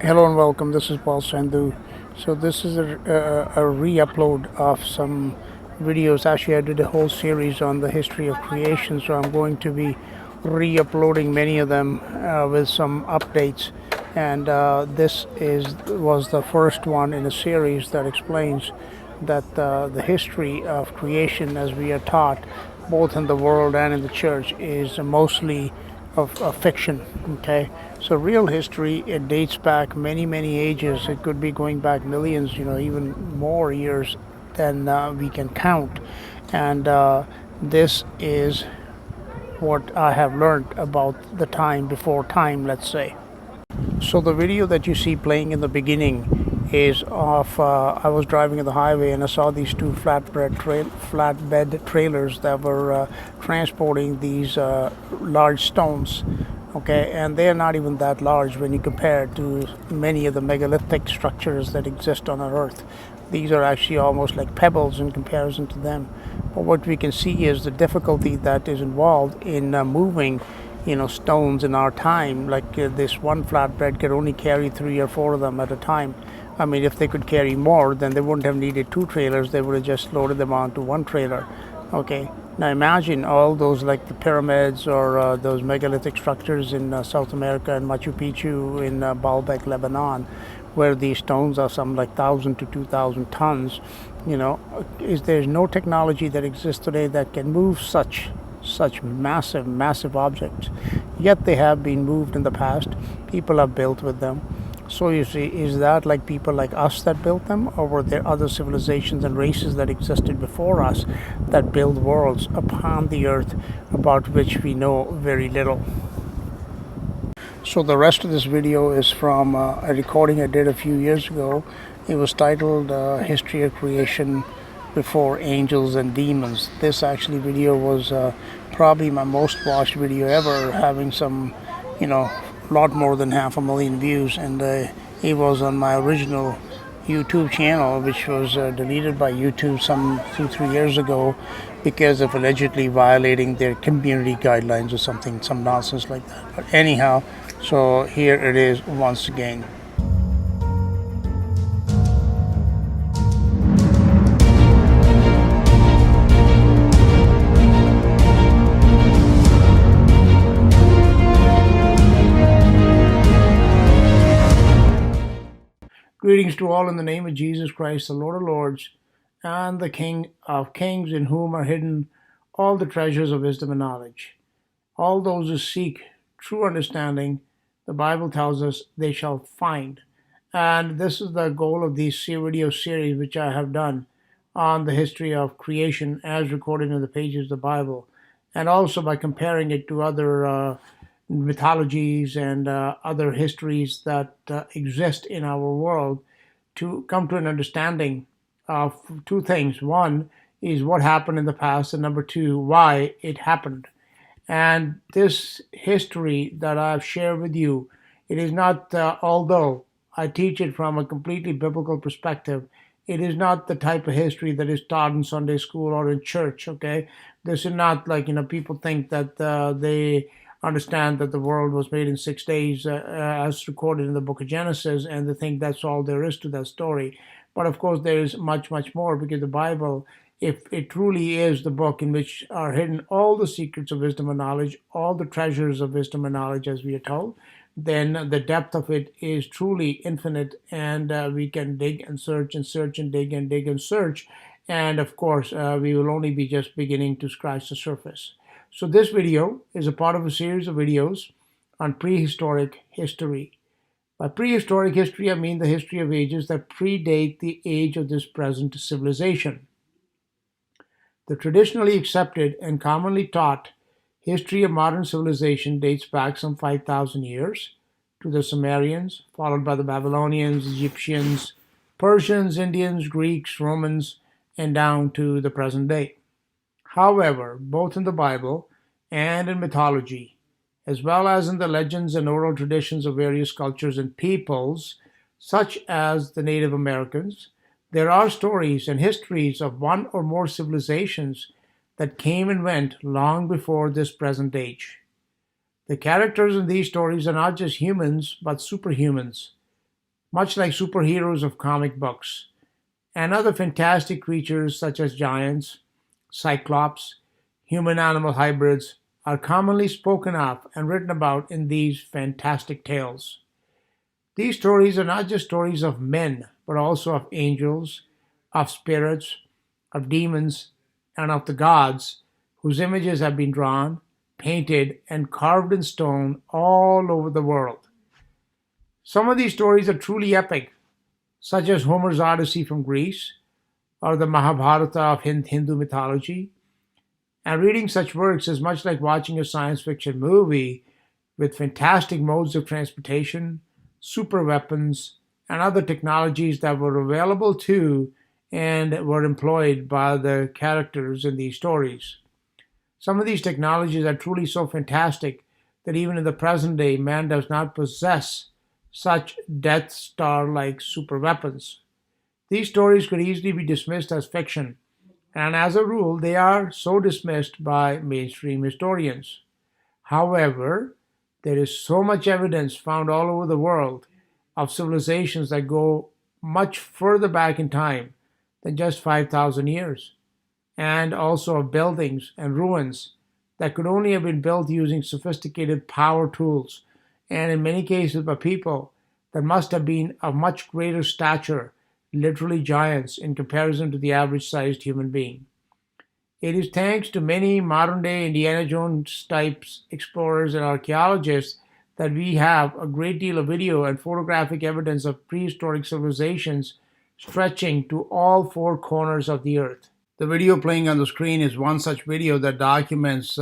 Hello and welcome. This is Paul Sandhu. So this is a re-upload of some videos. Actually, I did a whole series on the history of creation, so I'm going to be re-uploading many of them with some updates. And this is was the first one in a series that explains that the history of creation, as we are taught, both in the world and in the church, is mostly of fiction. Okay, so real history, it dates back many ages. It could be going back millions, even more years than we can count. And this is what I have learned about the time before time, let's say. So the video that you see playing in the beginning is of I was driving on the highway and I saw these two flatbed trailers that were transporting these large stones. Okay, and they are not even that large when you compare it to many of the megalithic structures that exist on our Earth. These are actually almost like pebbles in comparison to them. But what we can see is the difficulty that is involved in moving stones in our time. Like this one flatbed could only carry 3 or 4 of them at a time. I mean, if they could carry more, then they wouldn't have needed two trailers. They would have just loaded them onto one trailer. Okay, now imagine all those, like the pyramids or those megalithic structures in South America and Machu Picchu in Baalbek, Lebanon, where these stones are some like 1,000 to 2,000 tons. Is there's no technology that exists today that can move such massive objects. Yet they have been moved in the past. People have built with them. So you see, is that like people like us that built them, or were there other civilizations and races that existed before us that built worlds upon the earth about which we know very little? So the rest of this video is from a recording I did a few years ago. It was titled History of Creation Before Angels and Demons. This actually video was probably my most watched video ever, having some, lot more than 500,000 views. And it was on my original YouTube channel, which was deleted by YouTube some 2-3 years ago because of allegedly violating their community guidelines or something, some nonsense like that. But anyhow, so here it is once again. Greetings to all in the name of Jesus Christ, the Lord of Lords, and the King of Kings, in whom are hidden all the treasures of wisdom and knowledge. All those who seek true understanding, the Bible tells us, they shall find. And this is the goal of this video series, which I have done on the history of creation as recorded in the pages of the Bible, and also by comparing it to other mythologies and other histories that exist in our world, to come to an understanding of two things. One is what happened in the past, and number two, why it happened. And this history that I've shared with you, it is not, although I teach it from a completely biblical perspective, it is not the type of history that is taught in Sunday school or in church, okay? This is not like, people think that they understand that the world was made in 6 days, as recorded in the book of Genesis, and they think that's all there is to that story. But of course, there is much more, because the Bible, if it truly is the book in which are hidden all the secrets of wisdom and knowledge, all the treasures of wisdom and knowledge, as we are told, then the depth of it is truly infinite, and we can dig and search and search and dig and dig and search. And of course, we will only be just beginning to scratch the surface. So this video is a part of a series of videos on prehistoric history. By prehistoric history, I mean the history of ages that predate the age of this present civilization. The traditionally accepted and commonly taught history of modern civilization dates back some 5,000 years to the Sumerians, followed by the Babylonians, Egyptians, Persians, Indians, Greeks, Romans, and down to the present day. However, both in the Bible and in mythology, as well as in the legends and oral traditions of various cultures and peoples, such as the Native Americans, there are stories and histories of one or more civilizations that came and went long before this present age. The characters in these stories are not just humans, but superhumans, much like superheroes of comic books. And other fantastic creatures such as giants, cyclops, human animal hybrids are commonly spoken of and written about in these fantastic tales. These stories are not just stories of men, but also of angels, of spirits, of demons, and of the gods, whose images have been drawn, painted, and carved in stone all over the world. Some of these stories are truly epic, such as Homer's Odyssey from Greece or the Mahabharata of Hindu mythology. And reading such works is much like watching a science fiction movie with fantastic modes of transportation, super weapons, and other technologies that were available to and were employed by the characters in these stories. Some of these technologies are truly so fantastic that even in the present day, man does not possess such Death Star like super weapons. These stories could easily be dismissed as fiction, and as a rule, they are so dismissed by mainstream historians. However, there is so much evidence found all over the world of civilizations that go much further back in time than just 5,000 years, and also of buildings and ruins that could only have been built using sophisticated power tools, and in many cases by people that must have been of much greater stature, literally giants in comparison to the average sized human being. It is thanks to many modern day Indiana Jones types explorers and archaeologists that we have a great deal of video and photographic evidence of prehistoric civilizations stretching to all four corners of the earth. The video playing on the screen is one such video that documents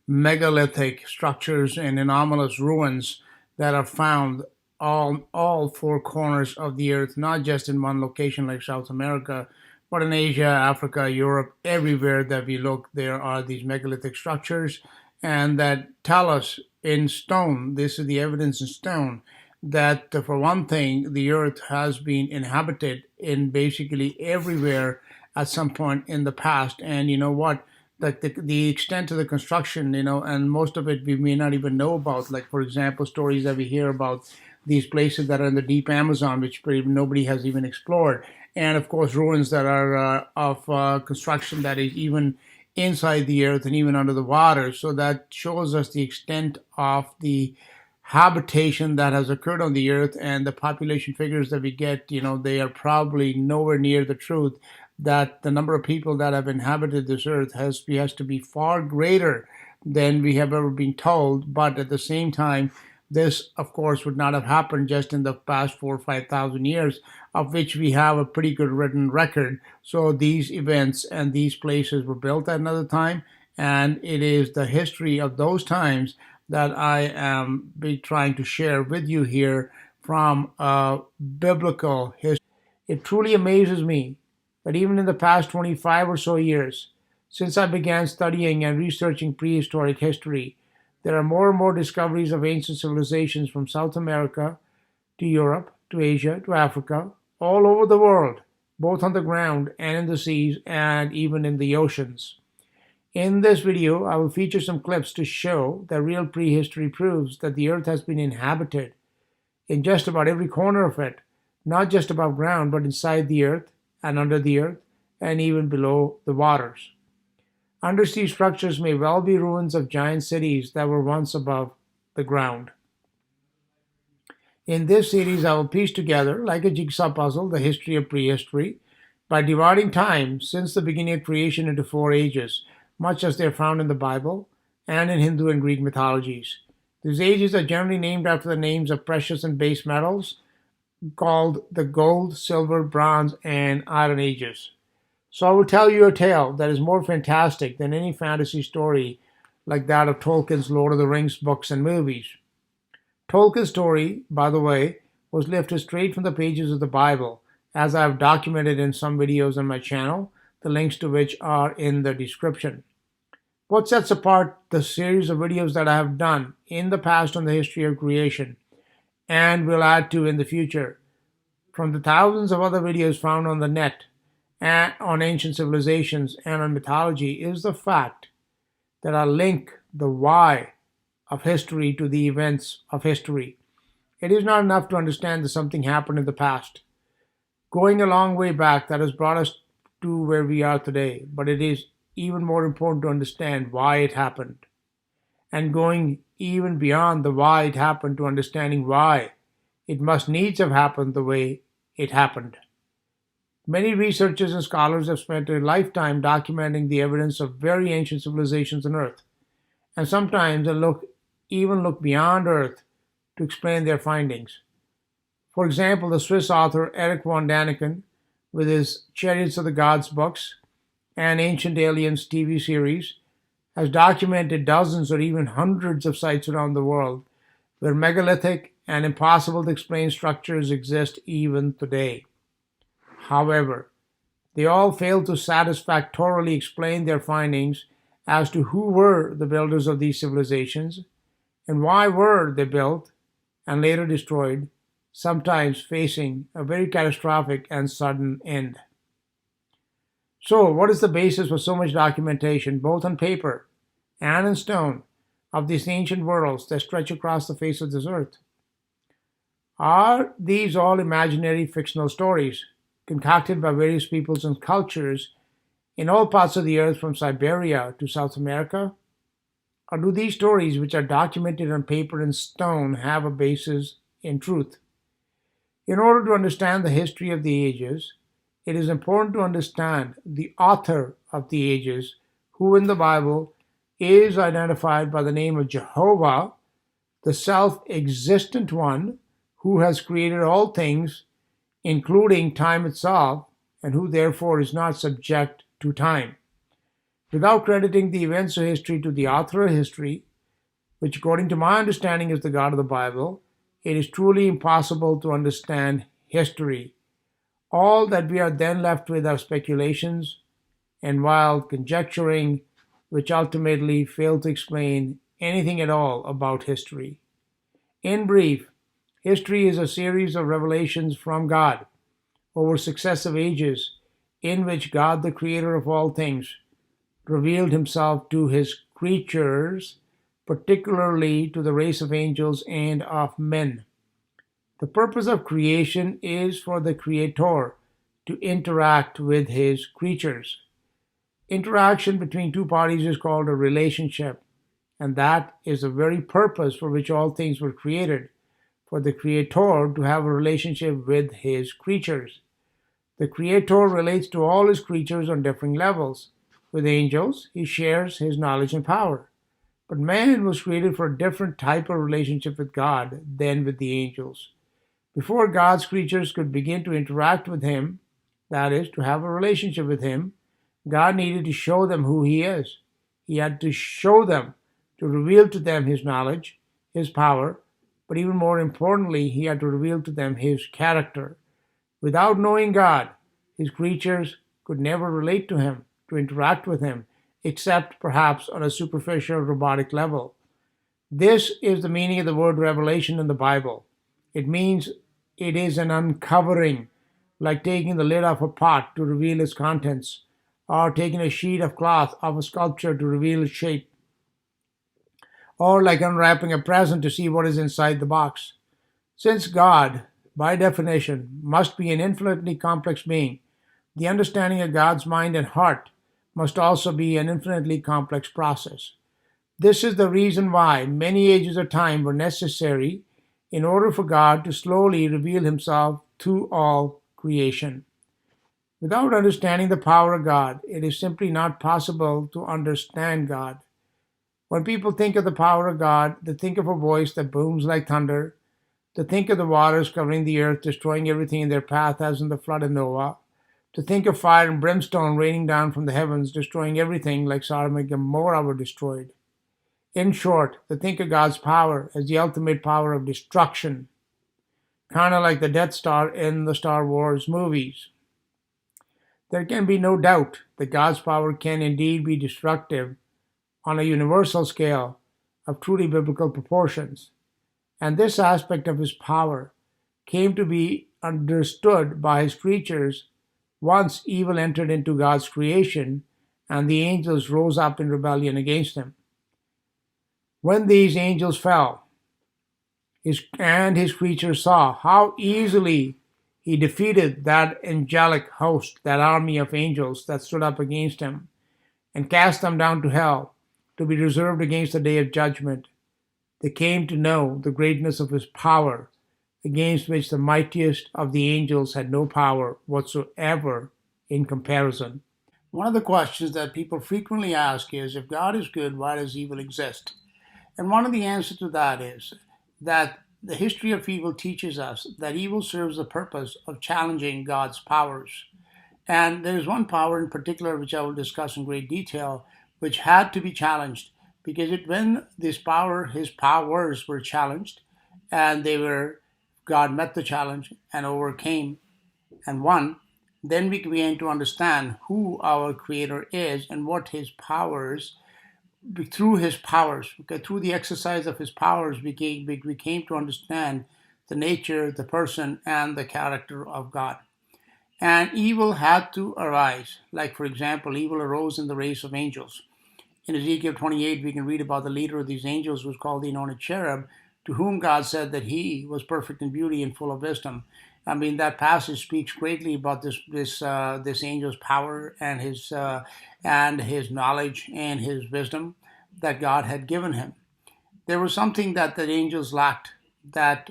megalithic structures and anomalous ruins that are found all four corners of the earth, not just in one location like South America, but in Asia, Africa, Europe, everywhere that we look, there are these megalithic structures, and that tell us in stone, this is the evidence in stone, that for one thing, the earth has been inhabited in basically everywhere at some point in the past. And you know what? Like the extent of the construction, and most of it we may not even know about. Like, for example, stories that we hear about these places that are in the deep Amazon, which nobody has even explored. And of course, ruins that are of construction that is even inside the earth and even under the water. So that shows us the extent of the habitation that has occurred on the earth, and the population figures that we get, they are probably nowhere near the truth, that the number of people that have inhabited this earth has to be far greater than we have ever been told. But at the same time, this, of course, would not have happened just in the past 4 or 5,000 years, of which we have a pretty good written record. So these events and these places were built at another time, and it is the history of those times that I am trying to share with you here from a biblical history. It truly amazes me that even in the past 25 or so years, since I began studying and researching prehistoric history, there are more and more discoveries of ancient civilizations from South America to Europe to Asia to Africa, all over the world, both on the ground and in the seas and even in the oceans. In this video, I will feature some clips to show that real prehistory proves that the earth has been inhabited in just about every corner of it, not just above ground, but inside the earth and under the earth and even below the waters. Undersea structures may well be ruins of giant cities that were once above the ground. In this series, I will piece together, like a jigsaw puzzle, the history of prehistory by dividing time since the beginning of creation into 4 ages, much as they are found in the Bible and in Hindu and Greek mythologies. These ages are generally named after the names of precious and base metals called the gold, silver, bronze, and iron ages. So I will tell you a tale that is more fantastic than any fantasy story like that of Tolkien's Lord of the Rings books and movies. Tolkien's story, by the way, was lifted straight from the pages of the Bible, as I have documented in some videos on my channel, the links to which are in the description. What sets apart the series of videos that I have done in the past on the history of creation, and will add to in the future, from the thousands of other videos found on the net, and on ancient civilizations and on mythology, is the fact that I link the why of history to the events of history. It is not enough to understand that something happened in the past, going a long way back that has brought us to where we are today, but it is even more important to understand why it happened, and going even beyond the why it happened to understanding why it must needs have happened the way it happened. Many researchers and scholars have spent a lifetime documenting the evidence of very ancient civilizations on Earth, and sometimes they even look beyond Earth to explain their findings. For example, the Swiss author Erich von Däniken, with his Chariots of the Gods books and Ancient Aliens TV series, has documented dozens or even hundreds of sites around the world where megalithic and impossible to explain structures exist even today. However, they all fail to satisfactorily explain their findings as to who were the builders of these civilizations and why were they built and later destroyed, sometimes facing a very catastrophic and sudden end. So, what is the basis for so much documentation, both on paper and in stone, of these ancient worlds that stretch across the face of this earth? Are these all imaginary fictional stories concocted by various peoples and cultures in all parts of the earth from Siberia to South America? Or do these stories, which are documented on paper and stone, have a basis in truth? In order to understand the history of the ages, it is important to understand the author of the ages, who in the Bible is identified by the name of Jehovah, the self-existent one who has created all things, including time itself, and who therefore is not subject to time. Without crediting the events of history to the author of history, which according to my understanding is the God of the Bible, it is truly impossible to understand history. All that we are then left with are speculations and wild conjecturing, which ultimately fail to explain anything at all about history. In brief, history is a series of revelations from God over successive ages in which God, the creator of all things, revealed himself to his creatures, particularly to the race of angels and of men. The purpose of creation is for the Creator to interact with his creatures. Interaction between two parties is called a relationship, and that is the very purpose for which all things were created, for the Creator to have a relationship with his creatures. The Creator relates to all his creatures on differing levels. With angels, he shares his knowledge and power. But man was created for a different type of relationship with God than with the angels. Before God's creatures could begin to interact with him, that is, to have a relationship with him, God needed to show them who he is. He had to show them, to reveal to them his knowledge, his power, but even more importantly, he had to reveal to them his character. Without knowing God, his creatures could never relate to him, to interact with him, except perhaps on a superficial robotic level. This is the meaning of the word revelation in the Bible. It means it is an uncovering, like taking the lid off a pot to reveal its contents, or taking a sheet of cloth off a sculpture to reveal its shape, or like unwrapping a present to see what is inside the box. Since God, by definition, must be an infinitely complex being, the understanding of God's mind and heart must also be an infinitely complex process. This is the reason why many ages of time were necessary in order for God to slowly reveal himself to all creation. Without understanding the power of God, it is simply not possible to understand God. When people think of the power of God, they think of a voice that booms like thunder. They think of the waters covering the earth, destroying everything in their path, as in the flood of Noah. To think of fire and brimstone raining down from the heavens, destroying everything like Sodom and Gomorrah were destroyed. In short, to think of God's power as the ultimate power of destruction, kind of like the Death Star in the Star Wars movies. There can be no doubt that God's power can indeed be destructive on a universal scale of truly biblical proportions. And this aspect of his power came to be understood by his creatures once evil entered into God's creation and the angels rose up in rebellion against him. When these angels fell, His creatures saw how easily he defeated that angelic host, that army of angels that stood up against him, and cast them down to hell to be reserved against the day of judgment. They came to know the greatness of his power, against which the mightiest of the angels had no power whatsoever in comparison. One of the questions that people frequently ask is, if God is good, why does evil exist? And one of the answers to that is that the history of evil teaches us that evil serves the purpose of challenging God's powers. And there's one power in particular, which I will discuss in great detail, which had to be challenged because when his powers were challenged, and God met the challenge and overcame and won, then we began to understand who our Creator is and what His powers, through His powers, okay, through the exercise of His powers, we came to understand the nature, the person, and the character of God. And evil had to arise. Like, for example, evil arose in the race of angels. In Ezekiel 28, we can read about the leader of these angels, who was called the anointed cherub, to whom God said that he was perfect in beauty and full of wisdom. I mean, that passage speaks greatly about this angel's power and his knowledge and his wisdom that God had given him. There was something that the angels lacked, that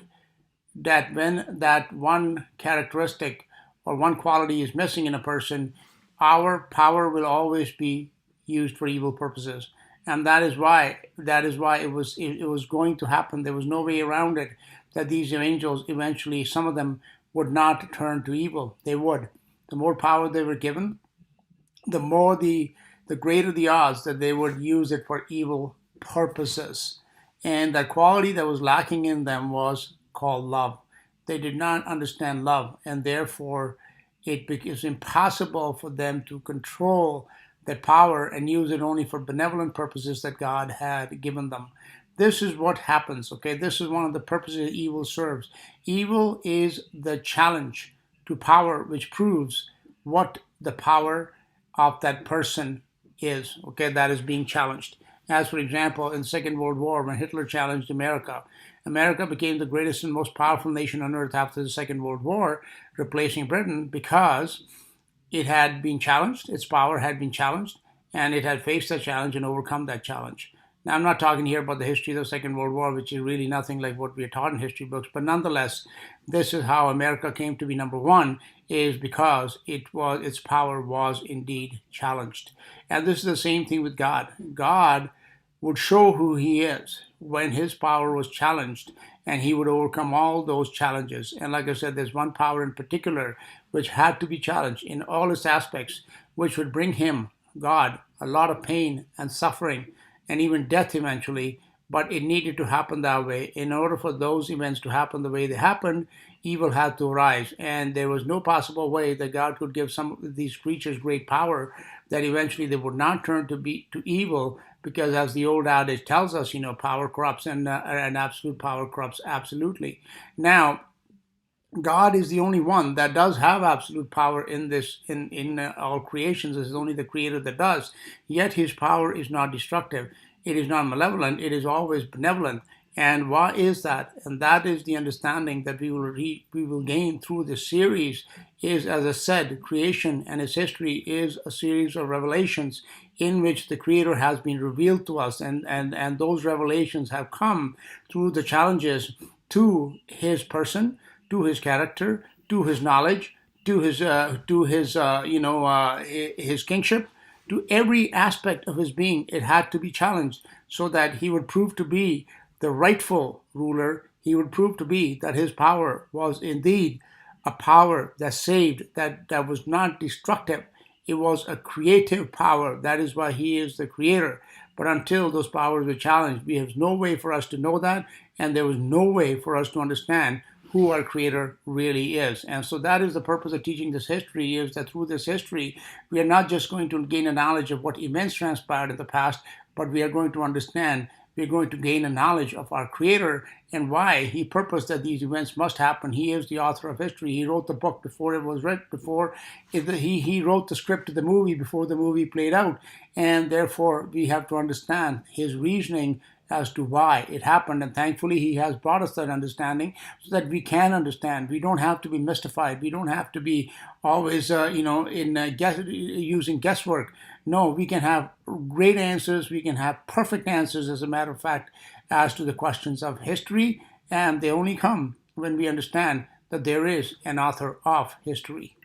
when that one characteristic or one quality is missing in a person, our power will always be used for evil purposes. And that is why it was going to happen. There was no way around it, that these angels eventually, some of them, would not turn to evil. They would. The more power they were given, the greater the odds that they would use it for evil purposes. And that quality that was lacking in them was called love. They did not understand love, and therefore it becomes impossible for them to control that power and use it only for benevolent purposes that God had given them. This is what happens, okay? This is one of the purposes evil serves. Evil is the challenge to power, which proves what the power of that person is, okay, that is being challenged. As, for example, in the Second World War, when Hitler challenged America, America became the greatest and most powerful nation on earth after the Second World War, replacing Britain, because it had been challenged, its power had been challenged, and it had faced that challenge and overcome that challenge. Now, I'm not talking here about the history of the Second World War, which is really nothing like what we are taught in history books, but nonetheless, this is how America came to be number one, is because its power was indeed challenged. And this is the same thing with God. God would show who He is when His power was challenged, and He would overcome all those challenges. And like I said, there's one power in particular which had to be challenged in all its aspects, which would bring Him, God, a lot of pain and suffering and even death eventually. But it needed to happen that way. In order for those events to happen the way they happened, evil had to arise. And there was no possible way that God could give some of these creatures great power that eventually they would not turn to evil, because as the old adage tells us, power corrupts, and absolute power corrupts absolutely. Now, God is the only one that does have absolute power in all creations. This is only the Creator that does. Yet His power is not destructive. It is not malevolent. It is always benevolent. And why is that? And that is the understanding that we will gain through this series. Is, as I said, creation and its history is a series of revelations in which the Creator has been revealed to us, and those revelations have come through the challenges to His person, to His character, to His knowledge, to His kingship, to every aspect of His being. It had to be challenged so that He would prove to be the rightful ruler. He would prove to be that His power was indeed a power that saved, that was not destructive. It was a creative power. That is why He is the Creator. But until those powers were challenged, we have no way for us to know that, and there was no way for us to understand who our Creator really is. And so that is the purpose of teaching this history, is that through this history, we are not just going to gain a knowledge of what events transpired in the past, but we are going to understand, we're going to gain a knowledge of our Creator and why He purposed that these events must happen. He is the author of history. He wrote the book before it was written, he wrote the script of the movie before the movie played out. And therefore, we have to understand His reasoning as to why it happened. And thankfully, he has brought us that understanding so that we can understand. We don't have to be mystified. We don't have to be always, using guesswork. No, we can have great answers. We can have perfect answers, as a matter of fact, as to the questions of history. And they only come when we understand that there is an author of history.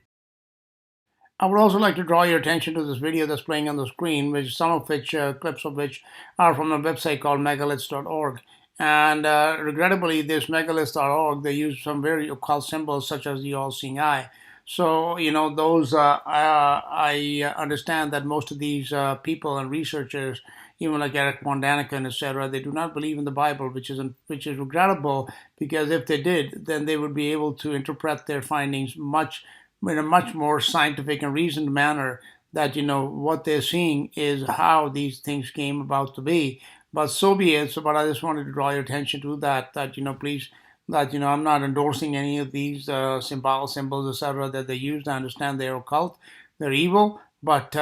I would also like to draw your attention to this video that's playing on the screen, which some of which, clips of which are from a website called megaliths.org. And regrettably, this megaliths.org, they use some very occult symbols such as the all-seeing eye. So, those, I understand that most of these people and researchers, even like Eric von Daniken, etc., they do not believe in the Bible, which is regrettable, because if they did, then they would be able to interpret their findings in a much more scientific and reasoned manner, that what they're seeing is how these things came about to be. But so be it. So, but I just wanted to draw your attention to that, please, that I'm not endorsing any of these symbols, etc., that they use. I understand they're occult, they're evil, but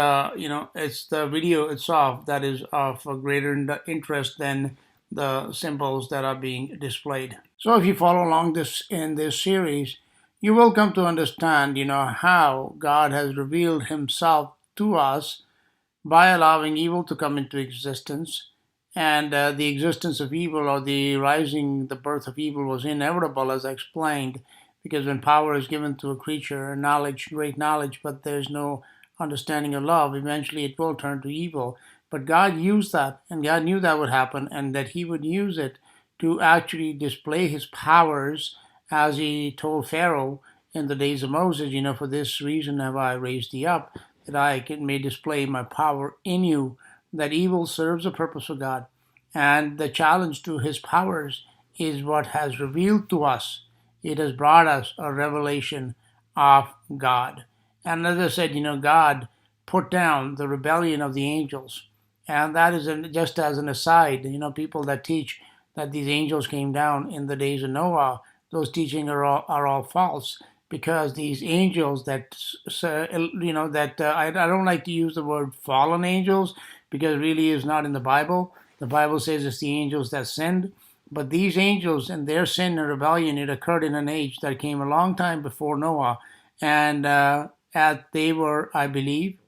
it's the video itself that is of a greater interest than the symbols that are being displayed. So if you follow along in this series, you will come to understand, how God has revealed himself to us by allowing evil to come into existence. And the existence of evil, or the birth of evil, was inevitable, as I explained, because when power is given to a creature, great knowledge, but there's no understanding of love, eventually it will turn to evil. But God used that, and God knew that would happen, and that he would use it to actually display his powers, as he told Pharaoh in the days of Moses, for this reason have I raised thee up, that I may display my power in you, that evil serves a purpose of God. And the challenge to his powers is what has revealed to us. It has brought us a revelation of God. And as I said, God put down the rebellion of the angels. And that is just as an aside, people that teach that these angels came down in the days of Noah, those teachings are all false, because these angels I don't like to use the word fallen angels, because it really is not in the Bible. The Bible says it's the angels that sinned. But these angels and their sin and rebellion, it occurred in an age that came a long time before Noah. And they were, I believe,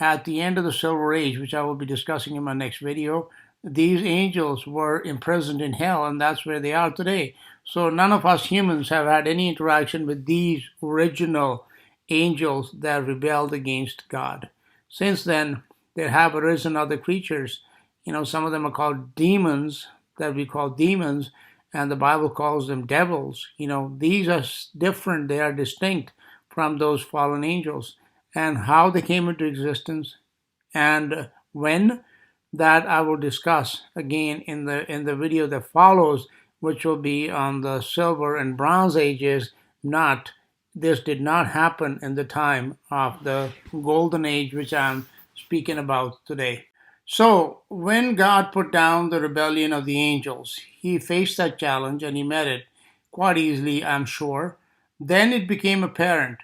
at the end of the Silver Age, which I will be discussing in my next video. These angels were imprisoned in hell, and that's where they are today. So none of us humans have had any interaction with these original angels that rebelled against God. Since then, there have arisen other creatures. Some of them are called demons, that we call demons, and the Bible calls them devils. These are different, they are distinct from those fallen angels. And how they came into existence and when, that I will discuss again in the video that follows, which will be on the Silver and Bronze Ages. This did not happen in the time of the Golden Age, which I'm speaking about today. So when God put down the rebellion of the angels, he faced that challenge and he met it quite easily, I'm sure. Then it became apparent,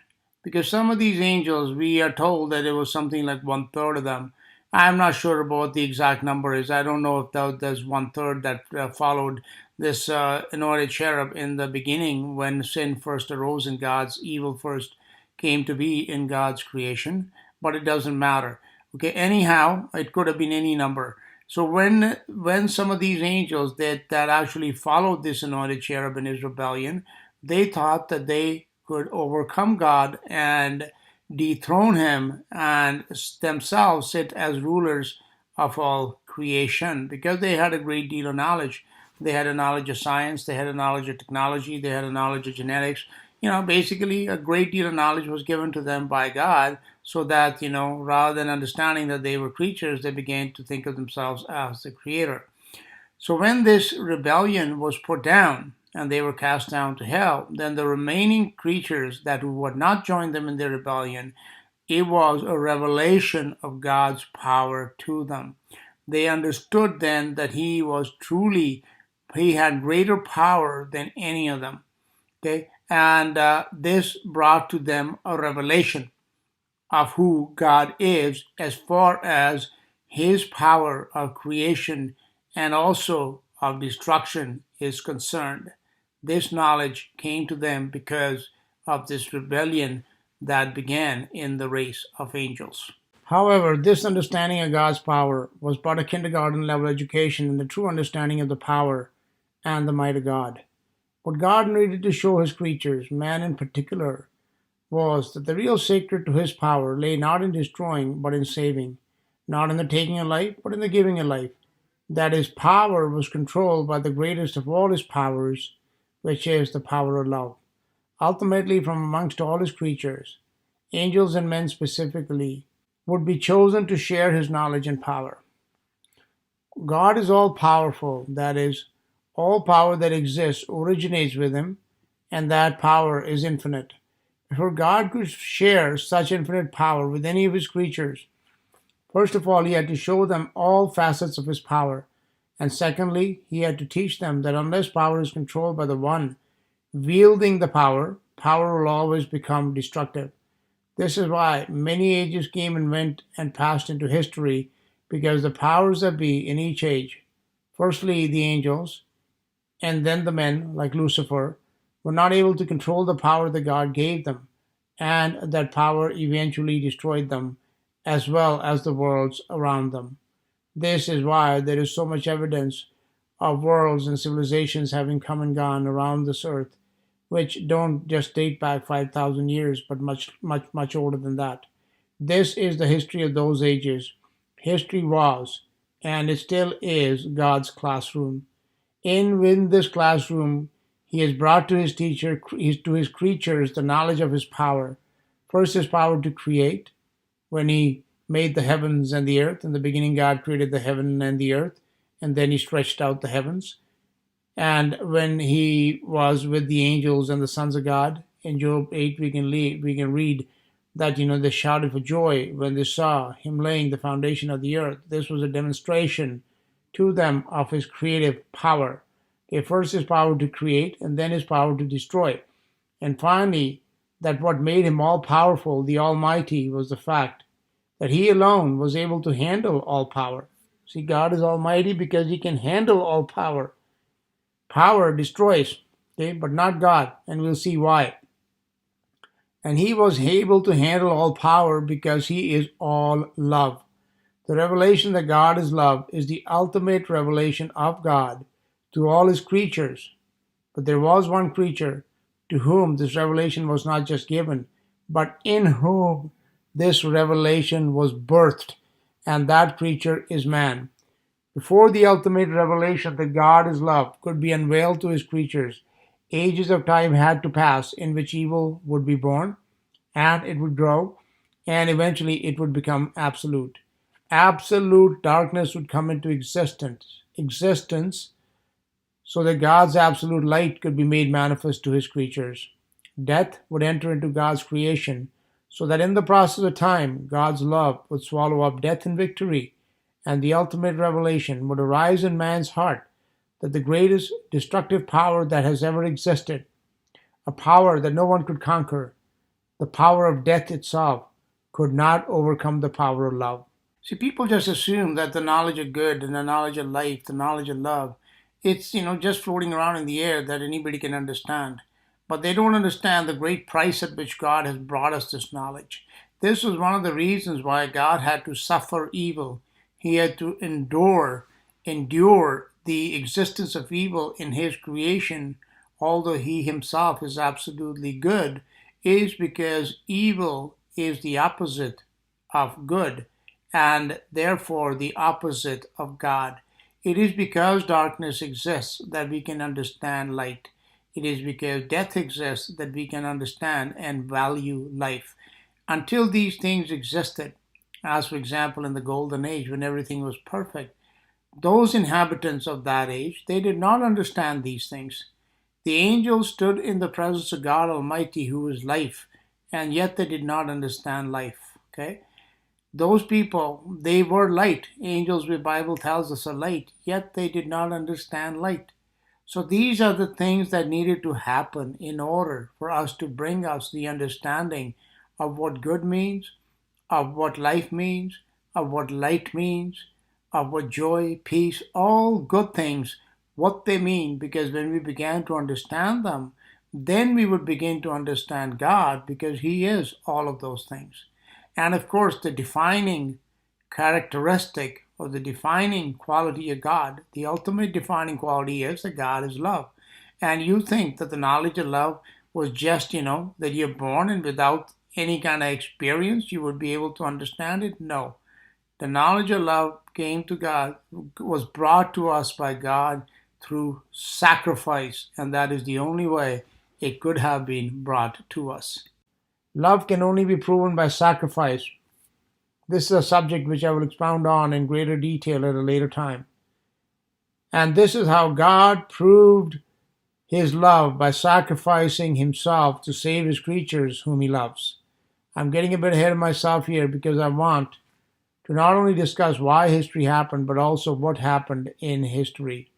because some of these angels, we are told that it was something like 1/3 of them. I'm not sure about what the exact number is. I don't know if there's 1/3 that followed this anointed cherub in the beginning, when sin first arose and God's evil first came to be in God's creation, but it doesn't matter. Okay, anyhow, it could have been any number. So when some of these angels that actually followed this anointed cherub in his rebellion, they thought that they could overcome God and dethrone him and themselves sit as rulers of all creation, because they had a great deal of knowledge. They had a knowledge of science, they had a knowledge of technology, they had a knowledge of genetics. Basically a great deal of knowledge was given to them by God, so that, rather than understanding that they were creatures, they began to think of themselves as the creator. So when this rebellion was put down and they were cast down to hell, then the remaining creatures that would not join them in their rebellion, it was a revelation of God's power to them. They understood then that he had greater power than any of them. Okay, and this brought to them a revelation of who God is, as far as his power of creation and also of destruction is concerned. This knowledge came to them because of this rebellion that began in the race of angels. However, this understanding of God's power was but a kindergarten level education in the true understanding of the power and the might of God. What God needed to show his creatures, man in particular, was that the real secret to his power lay not in destroying but in saving, not in the taking of life but in the giving of life, that his power was controlled by the greatest of all his powers, which is the power of love. Ultimately, from amongst all his creatures, angels and men specifically, would be chosen to share his knowledge and power. God is all powerful, that is, all power that exists originates with him, and that power is infinite. Before God could share such infinite power with any of his creatures, first of all, he had to show them all facets of his power. And secondly, he had to teach them that unless power is controlled by the one wielding the power, power will always become destructive. This is why many ages came and went and passed into history, because the powers that be in each age, firstly the angels, and then the men, like Lucifer, were not able to control the power that God gave them, and that power eventually destroyed them, as well as the worlds around them. This is why there is so much evidence of worlds and civilizations having come and gone around this earth, which don't just date back 5,000 years, but much, much, much older than that. This is the history of those ages. History was, and it still is, God's classroom. In this classroom, he has brought to to his creatures, the knowledge of his power. First, his power to create, when he made the heavens and the earth. In the beginning, God created the heaven and the earth, and then he stretched out the heavens. And when he was with the angels and the sons of God, in Job 8, we can read that, they shouted for joy when they saw him laying the foundation of the earth. This was a demonstration to them of his creative power. Okay, first his power to create, and then his power to destroy. And finally, that what made him all powerful, the Almighty, was the fact that he alone was able to handle all power. See, God is Almighty because he can handle all power. Power destroys, okay, but not God, and we'll see why. And he was able to handle all power because he is all love. The revelation that God is love is the ultimate revelation of God to all his creatures. But there was one creature to whom this revelation was not just given, but in whom this revelation was birthed, and that creature is man. Before the ultimate revelation that God is love could be unveiled to his creatures, ages of time had to pass in which evil would be born, and it would grow, and eventually it would become absolute. Absolute darkness would come into existence, so that God's absolute light could be made manifest to his creatures. Death would enter into God's creation, so that in the process of time, God's love would swallow up death in victory, and the ultimate revelation would arise in man's heart that the greatest destructive power that has ever existed, a power that no one could conquer, the power of death itself, could not overcome the power of love. See, people just assume that the knowledge of good and the knowledge of life, the knowledge of love, it's, just floating around in the air that anybody can understand. But they don't understand the great price at which God has brought us this knowledge. This was one of the reasons why God had to suffer evil. He had to endure the existence of evil in his creation, although he himself is absolutely good, is because evil is the opposite of good, and therefore the opposite of God. It is because darkness exists that we can understand light. It is because death exists that we can understand and value life. Until these things existed, as for example in the Golden Age when everything was perfect, those inhabitants of that age, they did not understand these things. The angels stood in the presence of God Almighty, who is life, and yet they did not understand life. Okay? Those people, they were light. Angels, the Bible tells us, are light, yet they did not understand light. So these are the things that needed to happen in order for us to bring us the understanding of what good means, of what life means, of what light means, of what joy, peace, all good things what they mean, because when we began to understand them, then we would begin to understand God, because He is all of those things. And of course, the defining characteristic or the defining quality of God, the ultimate defining quality is that God is love. And you think that the knowledge of love was just, that you're born and without any kind of experience, you would be able to understand it? No. The knowledge of love came to God, was brought to us by God through sacrifice, and that is the only way it could have been brought to us. Love can only be proven by sacrifice. This is a subject which I will expound on in greater detail at a later time. And this is how God proved His love, by sacrificing Himself to save His creatures whom He loves. I'm getting a bit ahead of myself here because I want to not only discuss why history happened, but also what happened in history.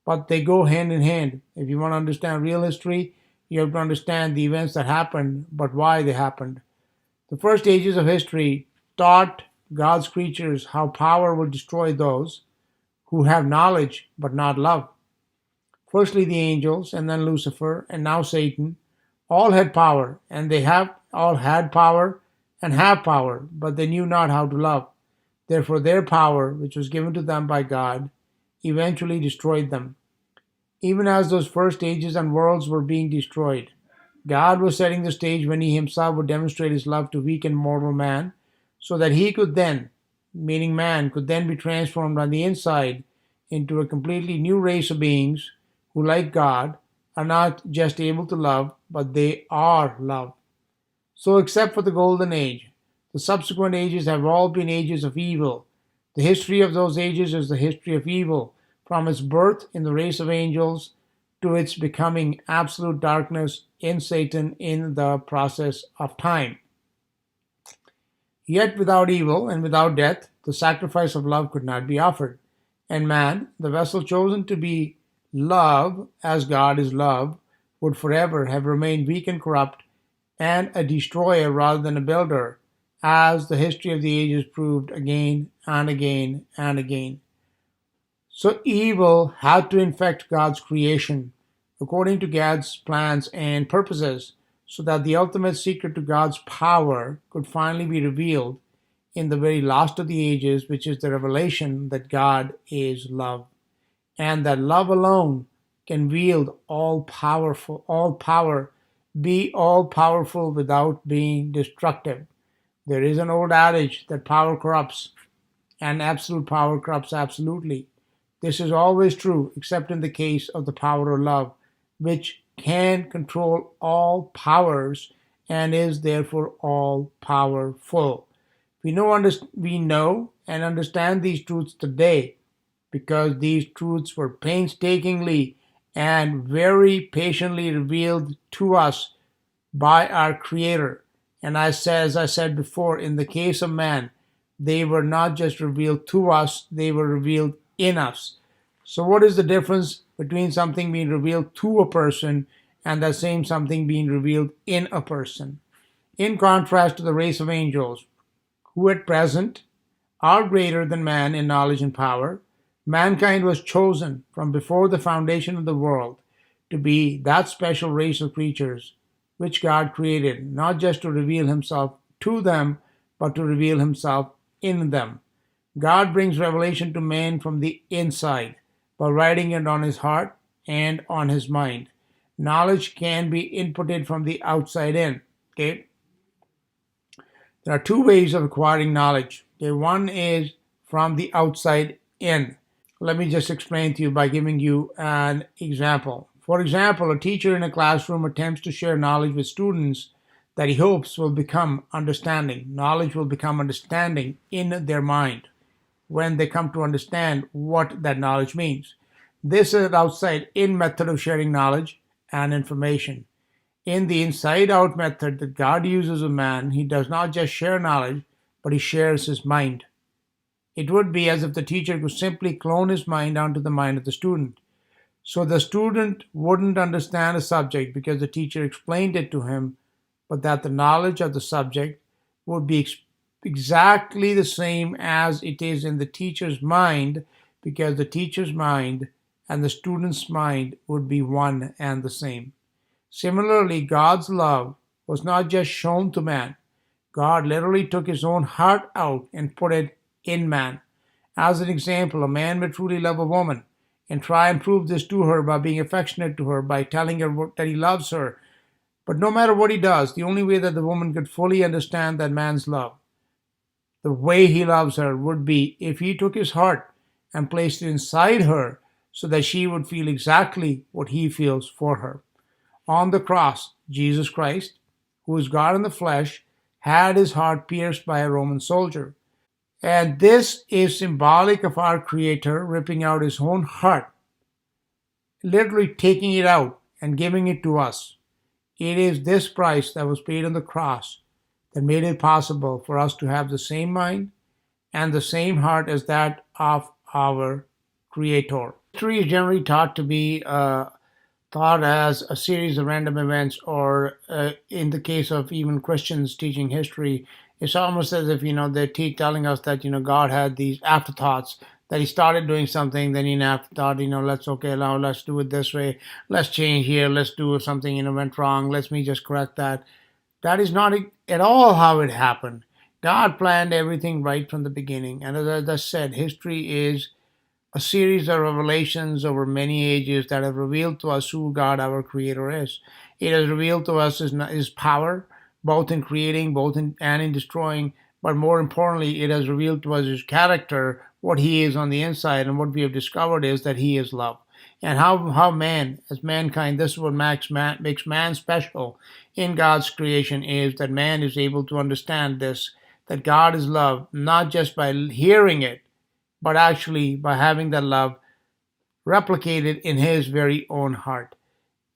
But they go hand in hand. If you want to understand real history, you have to understand the events that happened, but why they happened. The first ages of history taught God's creatures how power will destroy those who have knowledge but not love. Firstly, the angels, and then Lucifer, and now Satan, all had power, and they have all had power and have power, but they knew not how to love. Therefore, their power, which was given to them by God, eventually destroyed them. Even as those first ages and worlds were being destroyed, God was setting the stage when He Himself would demonstrate His love to weak and mortal man, so that he could then, meaning man, could then be transformed on the inside into a completely new race of beings who, like God, are not just able to love, but they are love. So, except for the Golden Age, the subsequent ages have all been ages of evil. The history of those ages is the history of evil, from its birth in the race of angels to its becoming absolute darkness in Satan in the process of time. Yet without evil and without death, the sacrifice of love could not be offered. And man, the vessel chosen to be love, as God is love, would forever have remained weak and corrupt, and a destroyer rather than a builder, as the history of the ages proved again and again and again. So evil had to infect God's creation according to God's plans and purposes, so that the ultimate secret to God's power could finally be revealed in the very last of the ages, which is the revelation that God is love, and that love alone can wield all power, be all powerful without being destructive. There is an old adage that power corrupts, and absolute power corrupts absolutely. This is always true, except in the case of the power of love, which can control all powers and is therefore all powerful. We know and understand these truths today because these truths were painstakingly and very patiently revealed to us by our Creator. And as I said before, in the case of man, they were not just revealed to us, they were revealed in us. So what is the difference between something being revealed to a person and that same something being revealed in a person? In contrast to the race of angels, who at present are greater than man in knowledge and power, mankind was chosen from before the foundation of the world to be that special race of creatures which God created, not just to reveal Himself to them, but to reveal Himself in them. God brings revelation to man from the inside by writing it on his heart and on his mind. Knowledge can be inputted from the outside in. Okay? There are two ways of acquiring knowledge. Okay? One is from the outside in. Let me just explain to you by giving you an example. For example, a teacher in a classroom attempts to share knowledge with students that he hopes will become understanding. Knowledge will become understanding in their mind when they come to understand what that knowledge means. This is an outside-in method of sharing knowledge and information. In the inside-out method that God uses with man, He does not just share knowledge, but He shares His mind. It would be as if the teacher could simply clone his mind onto the mind of the student. So the student wouldn't understand a subject because the teacher explained it to him, but that the knowledge of the subject would be exactly the same as it is in the teacher's mind, because the teacher's mind and the student's mind would be one and the same. Similarly, God's love was not just shown to man. God literally took his own heart out and put it in man. As an example, a man may truly love a woman and try and prove this to her by being affectionate to her, by telling her that he loves her. But no matter what he does, the only way that the woman could fully understand that man's love, the way he loves her, would be if he took his heart and placed it inside her so that she would feel exactly what he feels for her. On the cross, Jesus Christ, who is God in the flesh, had his heart pierced by a Roman soldier. And this is symbolic of our Creator ripping out his own heart, literally taking it out and giving it to us. It is this price that was paid on the cross that made it possible for us to have the same mind and the same heart as that of our Creator. History is generally taught to be thought as a series of random events, or in the case of even Christians teaching history, it's almost as if they're telling us that God had these afterthoughts, that he started doing something, then in afterthought, let's do it this way, let's change here, let's do something went wrong, let me just correct that. That is not at all how it happened. God planned everything right from the beginning, and as I said, history is a series of revelations over many ages that have revealed to us who God, our Creator, is. It has revealed to us his power, both in creating, and in destroying, but more importantly, it has revealed to us his character, what he is on the inside, and what we have discovered is that he is love. And how man, as mankind, this is what makes man special in God's creation, is that man is able to understand this, that God is love, not just by hearing it, but actually by having that love replicated in his very own heart.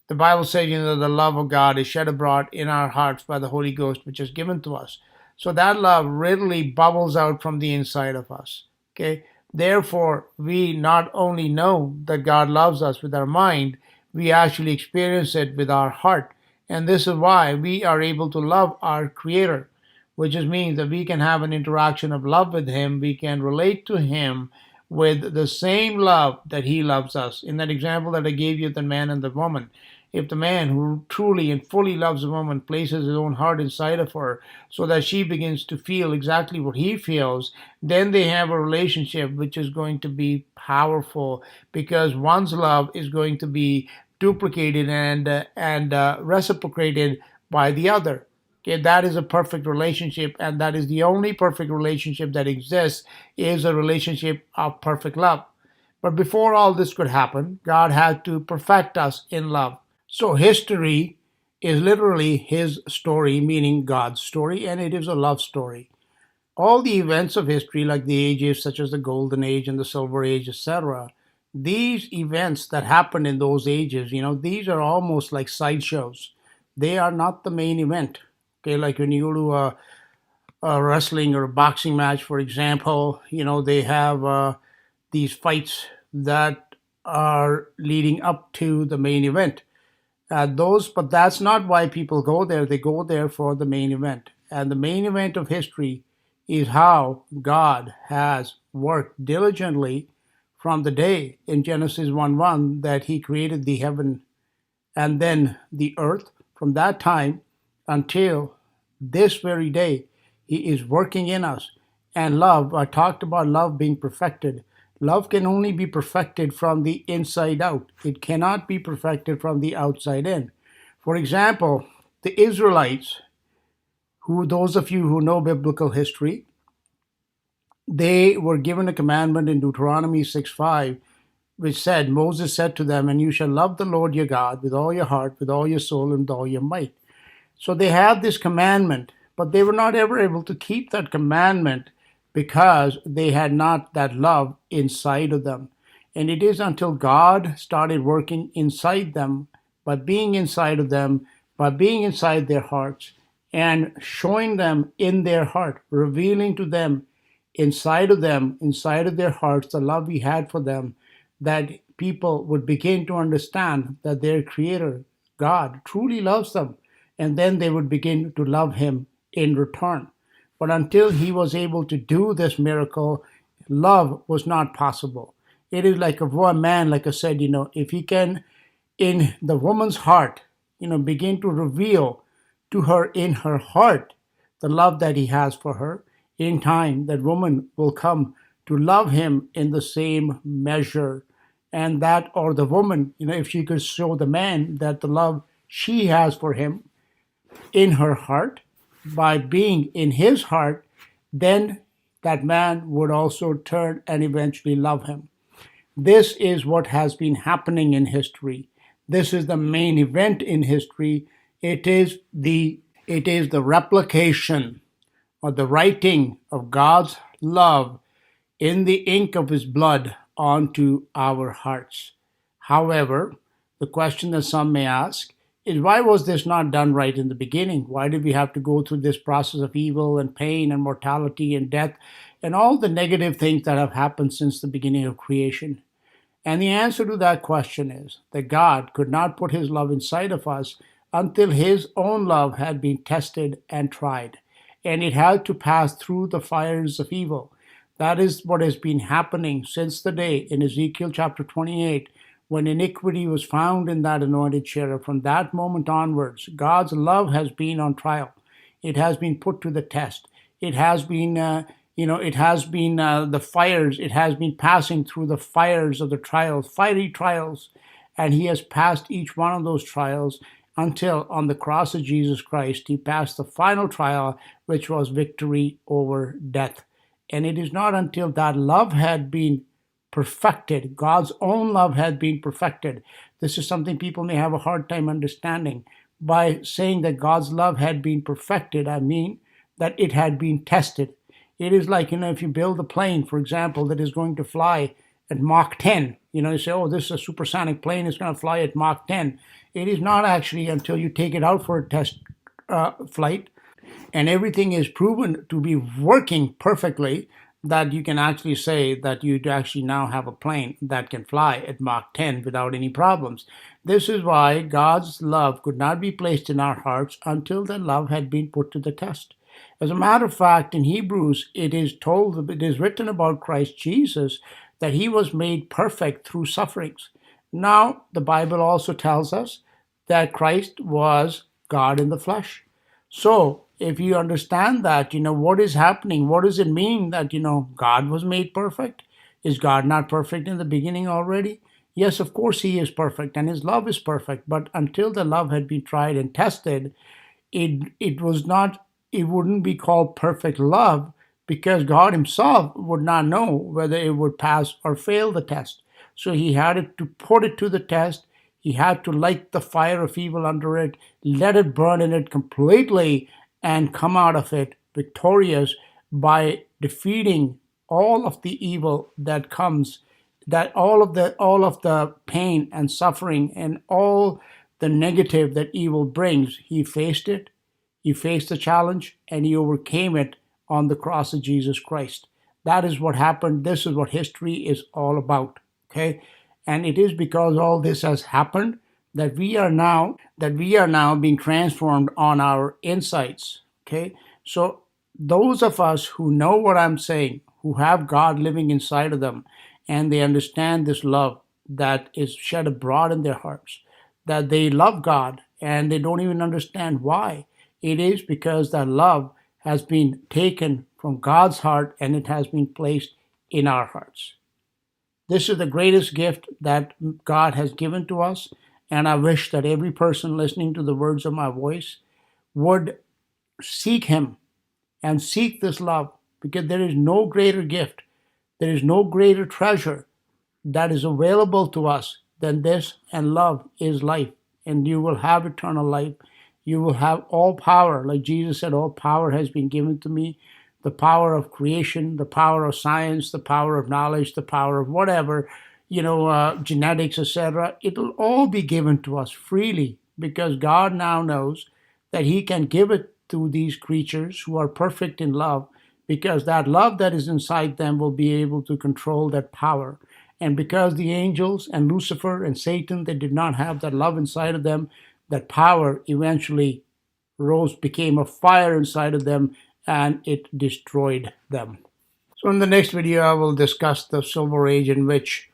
The Bible says, the love of God is shed abroad in our hearts by the Holy Ghost, which is given to us. So that love readily bubbles out from the inside of us. Okay. Therefore, we not only know that God loves us with our mind, we actually experience it with our heart. And this is why we are able to love our Creator, which just means that we can have an interaction of love with him. We can relate to him with the same love that he loves us. In that example that I gave you, the man and the woman, if the man who truly and fully loves a woman places his own heart inside of her so that she begins to feel exactly what he feels, then they have a relationship which is going to be powerful, because one's love is going to be duplicated and reciprocated by the other. Okay, that is a perfect relationship, and that is the only perfect relationship that exists, is a relationship of perfect love. But before all this could happen, God had to perfect us in love. So history is literally his story, meaning God's story, and it is a love story. All the events of history, like the ages such as the Golden Age and the Silver Age, etc., these events that happened in those ages, these are almost like sideshows. They are not the main event. Okay, like when you go to a wrestling or a boxing match, for example, they have these fights that are leading up to the main event. But that's not why people go there. They go there for the main event. And the main event of history is how God has worked diligently from the day in Genesis 1:1 that he created the heaven and then the earth. From that time until this very day, he is working in us. And love, I talked about love being perfected. Love can only be perfected from the inside out. It cannot be perfected from the outside in. For example, the Israelites, those of you who know biblical history, they were given a commandment in Deuteronomy 6:5, which said, Moses said to them, and you shall love the Lord your God with all your heart, with all your soul, and with all your might. So they had this commandment, but they were not ever able to keep that commandment because they had not that love inside of them. And it is until God started working inside them, by being inside of them, by being inside their hearts, and showing them in their heart, revealing to them, inside of their hearts, the love he had for them, that people would begin to understand that their Creator, God, truly loves them. And then they would begin to love him in return. But until he was able to do this miracle, love was not possible. It is like a man, like I said, if he can, in the woman's heart, begin to reveal to her in her heart the love that he has for her, in time, that woman will come to love him in the same measure. And that, or the woman, if she could show the man that the love she has for him in her heart, by being in his heart, then that man would also turn and eventually love him. This is what has been happening in history. This is the main event in history. It is the replication or the writing of God's love in the ink of his blood onto our hearts. However, the question that some may ask is, why was this not done right in the beginning? Why did we have to go through this process of evil and pain and mortality and death and all the negative things that have happened since the beginning of creation? And the answer to that question is that God could not put his love inside of us until his own love had been tested and tried. And it had to pass through the fires of evil. That is what has been happening since the day in Ezekiel chapter 28, when iniquity was found in that anointed cherub. From that moment onwards, God's love has been on trial. It has been put to the test. It has been the fires. It has been passing through the fires of the trials, fiery trials, and he has passed each one of those trials until on the cross of Jesus Christ, he passed the final trial, which was victory over death. And it is not until that love had been perfected, God's own love had been perfected. This is something people may have a hard time understanding. By saying that God's love had been perfected, I mean that it had been tested. It is like, if you build a plane, for example, that is going to fly at Mach 10, you say, oh, this is a supersonic plane, it's going to fly at Mach 10. It is not actually until you take it out for a test flight and everything is proven to be working perfectly that you can actually say that you actually now have a plane that can fly at Mach 10 without any problems. This is why God's love could not be placed in our hearts until that love had been put to the test. As a matter of fact, in Hebrews, it is written about Christ Jesus that he was made perfect through sufferings. Now, the Bible also tells us that Christ was God in the flesh. So, if you understand that, what is happening, what does it mean that, God was made perfect? Is God not perfect in the beginning already? Yes, of course he is perfect and his love is perfect. But until the love had been tried and tested, it wouldn't be called perfect love because God himself would not know whether it would pass or fail the test. So he had to put it to the test. He had to light the fire of evil under it, let it burn in it completely, and come out of it victorious by defeating all of the evil that comes, that all of the pain and suffering and all the negative that evil brings. He faced it, he faced the challenge, and he overcame it on the cross of Jesus Christ. That is what happened. This is what history is all about. Okay? And it is because all this has happened that we are now being transformed on our insights. Okay? So those of us who know what I'm saying, who have God living inside of them, and they understand this love that is shed abroad in their hearts, that they love God and they don't even understand why. It is because that love has been taken from God's heart and it has been placed in our hearts. This is the greatest gift that God has given to us, and I wish that every person listening to the words of my voice would seek him and seek this love, because there is no greater gift, there is no greater treasure that is available to us than this, and love is life, and you will have eternal life. You will have all power. Like Jesus said, all power has been given to me. The power of creation, the power of science, the power of knowledge, the power of whatever, genetics, etc. It'll all be given to us freely because God now knows that he can give it to these creatures who are perfect in love, because that love that is inside them will be able to control that power. And because the angels and Lucifer and Satan, they did not have that love inside of them, that power eventually became a fire inside of them, and it destroyed them. So in the next video, I will discuss the Silver Age, in which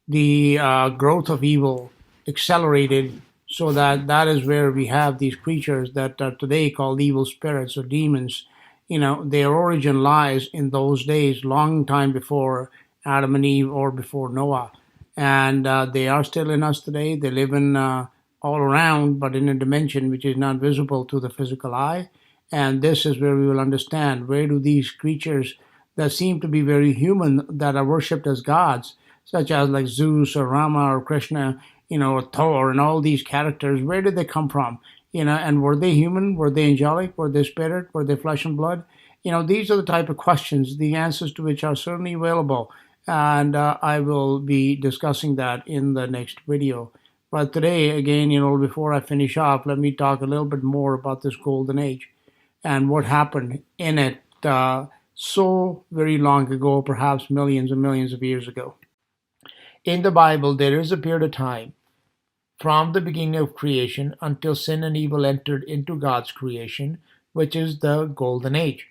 the growth of evil accelerated, so that that is where we have these creatures that are today called evil spirits or demons. Their origin lies in those days, long time before Adam and Eve or before Noah. And they are still in us today. They live in all around, but in a dimension which is not visible to the physical eye. And this is where we will understand, where do these creatures that seem to be very human, that are worshipped as gods, such as like Zeus or Rama or Krishna, or Thor and all these characters, where did they come from? And were they human? Were they angelic? Were they spirit? Were they flesh and blood? These are the type of questions, the answers to which are certainly available. And I will be discussing that in the next video. But today, again, before I finish off, let me talk a little bit more about this golden age and what happened in it so very long ago, perhaps millions and millions of years ago. In the Bible, there is a period of time from the beginning of creation until sin and evil entered into God's creation, which is the golden age.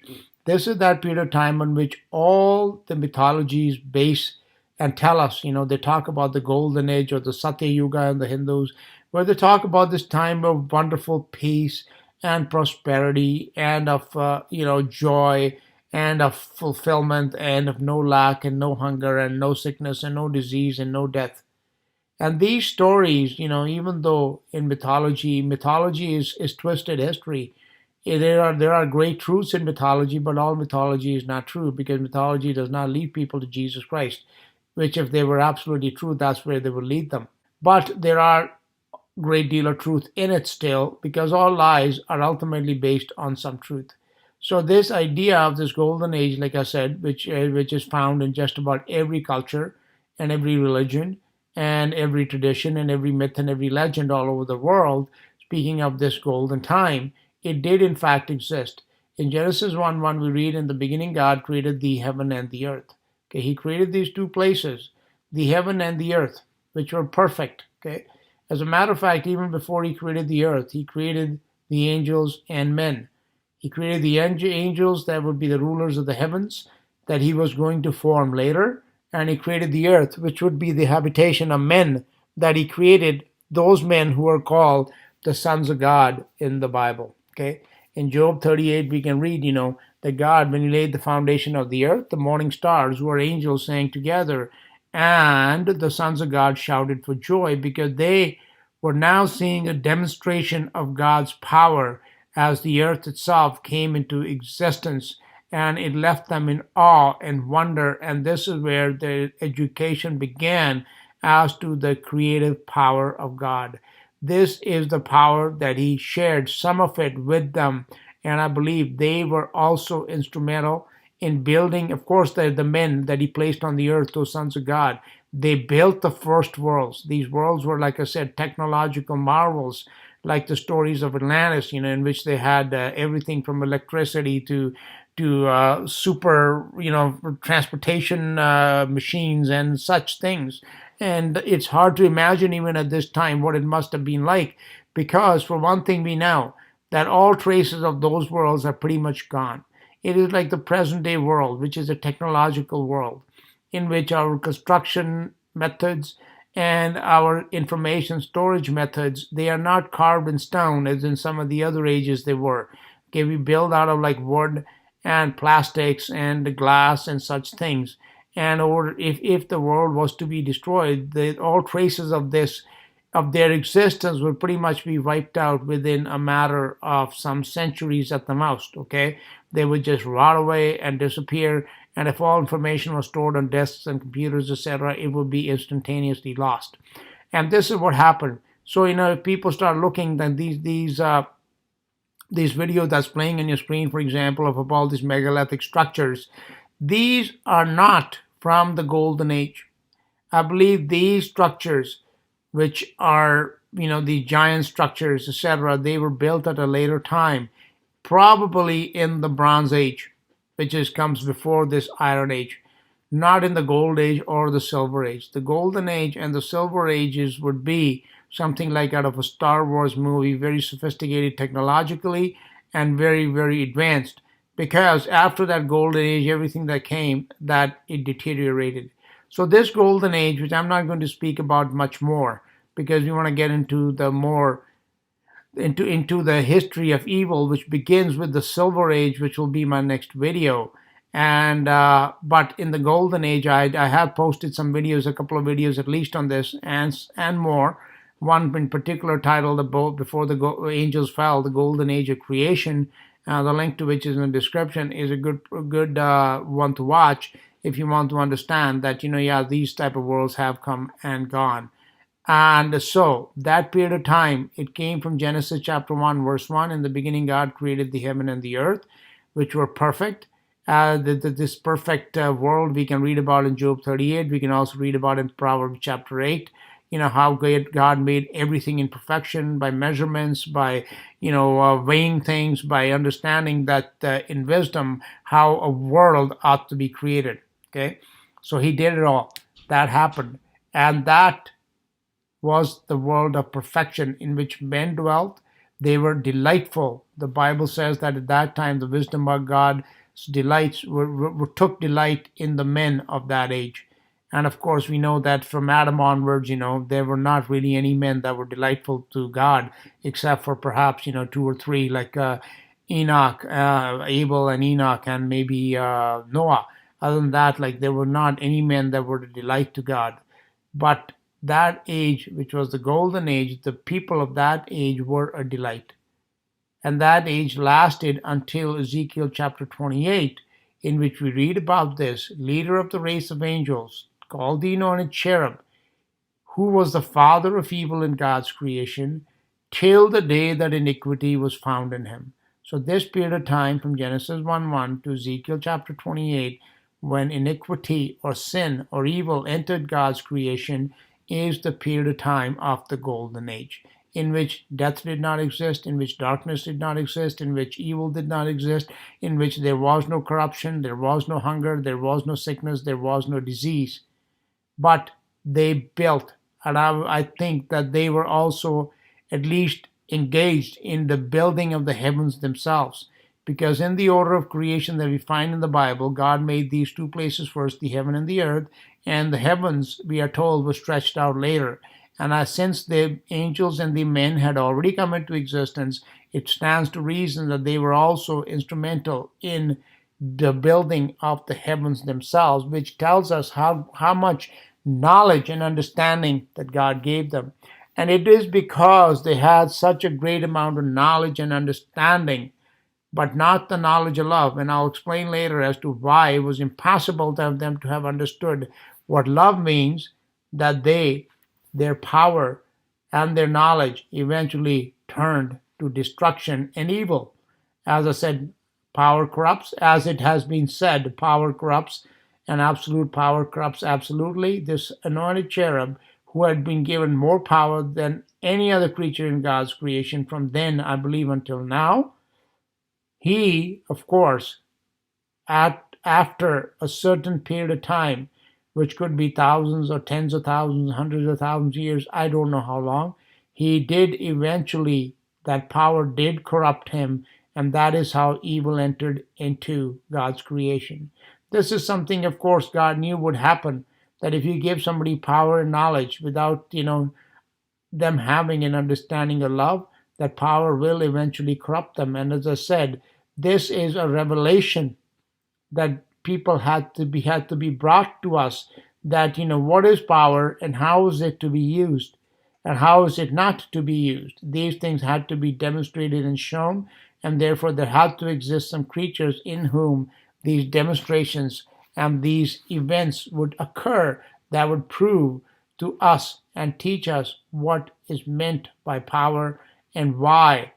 This is that period of time on which all the mythologies base and tell us, they talk about the golden age or the Satya Yuga in the Hindus, where they talk about this time of wonderful peace and prosperity and of, joy and of fulfillment and of no lack and no hunger and no sickness and no disease and no death. And these stories, even though in mythology is twisted history. There are great truths in mythology, but all mythology is not true, because mythology does not lead people to Jesus Christ, which if they were absolutely true, that's where they would lead them. But there are great deal of truth in it still, because all lies are ultimately based on some truth. So this idea of this golden age, like I said, which is found in just about every culture and every religion and every tradition and every myth and every legend all over the world, speaking of this golden time, it did in fact exist. In Genesis 1:1, we read, "In the beginning God created the heaven and the earth." Okay, he created these two places, the heaven and the earth, which were perfect. Okay, as a matter of fact, even before he created the earth, he created the angels and men. He created the angels that would be the rulers of the heavens that he was going to form later, and he created the earth, which would be the habitation of men that he created, those men who are called the sons of God in the Bible. Okay, in Job 38, we can read, that God, when he laid the foundation of the earth, the morning stars were angels sang together, and the sons of God shouted for joy, because they were now seeing a demonstration of God's power as the earth itself came into existence, and it left them in awe and wonder. And this is where their education began as to the creative power of God. This is the power that he shared some of it with them. And I believe they were also instrumental in building, of course, the men that he placed on the earth, those sons of God. They built the first worlds. These worlds were, like I said, technological marvels, like the stories of Atlantis, in which they had everything from electricity to super, transportation machines and such things. And it's hard to imagine even at this time what it must have been like, because for one thing, we know that all traces of those worlds are pretty much gone. It is like the present day world, which is a technological world, in which our construction methods and our information storage methods, they are not carved in stone as in some of the other ages they were. Okay, we build out of like wood and plastics and glass and such things. And or if the world was to be destroyed, all traces of their existence would pretty much be wiped out within a matter of some centuries at the most. Okay, they would just rot away and disappear. And if all information was stored on desks and computers, etc., it would be instantaneously lost. And this is what happened. So if people start looking, then these videos that's playing on your screen, for example, of all these megalithic structures, these are not from the golden age. I believe these structures, which are the giant structures, etc., they were built at a later time, probably in the Bronze Age, which comes before this Iron Age, not in the Gold Age or the Silver Age. The Golden Age and the Silver Ages would be something like out of a Star Wars movie, very sophisticated technologically and very, very advanced. Because after that Golden Age, everything that came, that it deteriorated. So this golden age, which I'm not going to speak about much more, because we want to get into the more into the history of evil, which begins with the Silver Age, which will be my next video. And but in the Golden Age, I have posted some videos, a couple of videos at least on this, and more. One in particular titled "Before the Angels Fell: The Golden Age of Creation." The link to which is in the description is a good one to watch if you want to understand that, yeah, these type of worlds have come and gone. And so that period of time, it came from Genesis chapter 1, verse 1. In the beginning, God created the heaven and the earth, which were perfect. This perfect world we can read about in Job 38. We can also read about in Proverbs chapter 8. How great God made everything in perfection by measurements, by, weighing things, by understanding that in wisdom, how a world ought to be created. Okay. So he did it all. That happened. And that was the world of perfection in which men dwelt. They were delightful. The Bible says that at that time the wisdom of God's delights took delight in the men of that age. And of course, we know that from Adam onwards, there were not really any men that were delightful to God, except for perhaps, two or three, like Enoch, Abel and Enoch, and maybe Noah. Other than that, like there were not any men that were a delight to God. But that age, which was the golden age, the people of that age were a delight. And that age lasted until Ezekiel chapter 28, in which we read about this leader of the race of angels, called the anointed cherub, who was the father of evil in God's creation, till the day that iniquity was found in him. So this period of time from Genesis 1:1 to Ezekiel chapter 28, when iniquity or sin or evil entered God's creation, is the period of time of the golden age, in which death did not exist, in which darkness did not exist, in which evil did not exist, in which there was no corruption, there was no hunger, there was no sickness, there was no disease. But they built, and I think that they were also at least engaged in the building of the heavens themselves. Because in the order of creation that we find in the Bible, God made these two places first, the heaven and the earth, and the heavens, we are told, were stretched out later. And since the angels and the men had already come into existence, it stands to reason that they were also instrumental in the building of the heavens themselves, which tells us how much knowledge and understanding that God gave them. And it is because they had such a great amount of knowledge and understanding, but not the knowledge of love. And I'll explain later as to why it was impossible for them to have understood what love means, that their power and their knowledge eventually turned to destruction and evil. As I said, power corrupts. As it has been said, power corrupts, and absolute power corrupts absolutely. This anointed cherub, who had been given more power than any other creature in God's creation from then, I believe, until now, he, of course, after a certain period of time, which could be thousands or tens of thousands, hundreds of thousands of years, I don't know how long, he did eventually, that power did corrupt him, and that is how evil entered into God's creation. This is something, of course, God knew would happen, that if you give somebody power and knowledge without, them having an understanding of love, that power will eventually corrupt them. And as I said, this is a revelation that people had to be brought to us, that what is power and how is it to be used and how is it not to be used. These things had to be demonstrated and shown, and therefore there had to exist some creatures in whom these demonstrations and these events would occur that would prove to us and teach us what is meant by power and why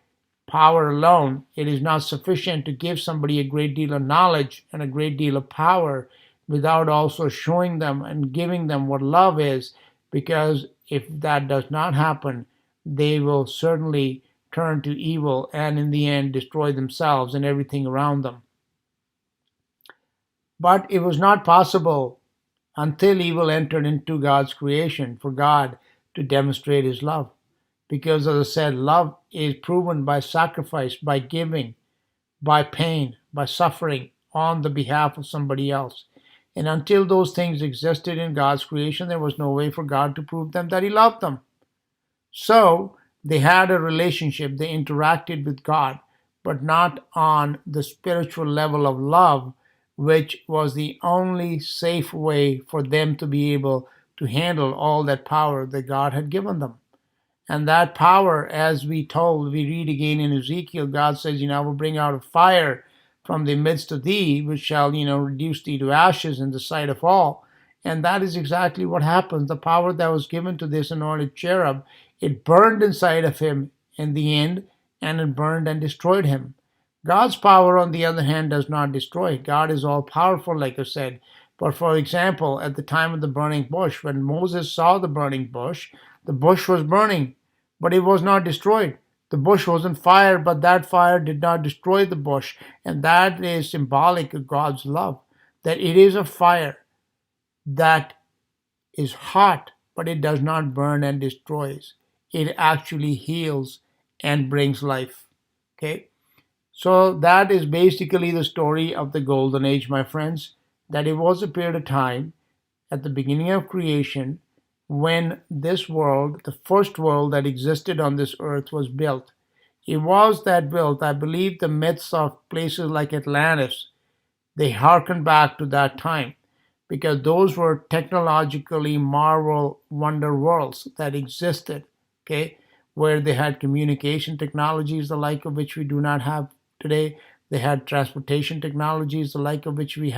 power alone, it is not sufficient to give somebody a great deal of knowledge and a great deal of power without also showing them and giving them what love is, because if that does not happen, they will certainly turn to evil and in the end destroy themselves and everything around them. But it was not possible until evil entered into God's creation for God to demonstrate his love. Because, as I said, love is proven by sacrifice, by giving, by pain, by suffering on the behalf of somebody else. And until those things existed in God's creation, there was no way for God to prove them that He loved them. So they had a relationship, they interacted with God, but not on the spiritual level of love, which was the only safe way for them to be able to handle all that power that God had given them. And that power, as we read again in Ezekiel, God says, I will bring out a fire from the midst of thee, which shall, reduce thee to ashes in the sight of all. And that is exactly what happens. The power that was given to this anointed cherub, it burned inside of him in the end, and it burned and destroyed him. God's power, on the other hand, does not destroy. God is all powerful, like I said. But for example, at the time of the burning bush, when Moses saw the bush was burning, but it was not destroyed. The bush was on fire, but that fire did not destroy the bush. And that is symbolic of God's love, that it is a fire that is hot, but it does not burn and destroys. It actually heals and brings life. Okay? So that is basically the story of the Golden Age, my friends, that it was a period of time at the beginning of creation when this world, the first world that existed on this earth, was built. It was that built, I believe the myths of places like Atlantis, they harken back to that time because those were technologically marvel wonder worlds that existed, okay, where they had communication technologies the like of which we do not have today. They had transportation technologies the like of which we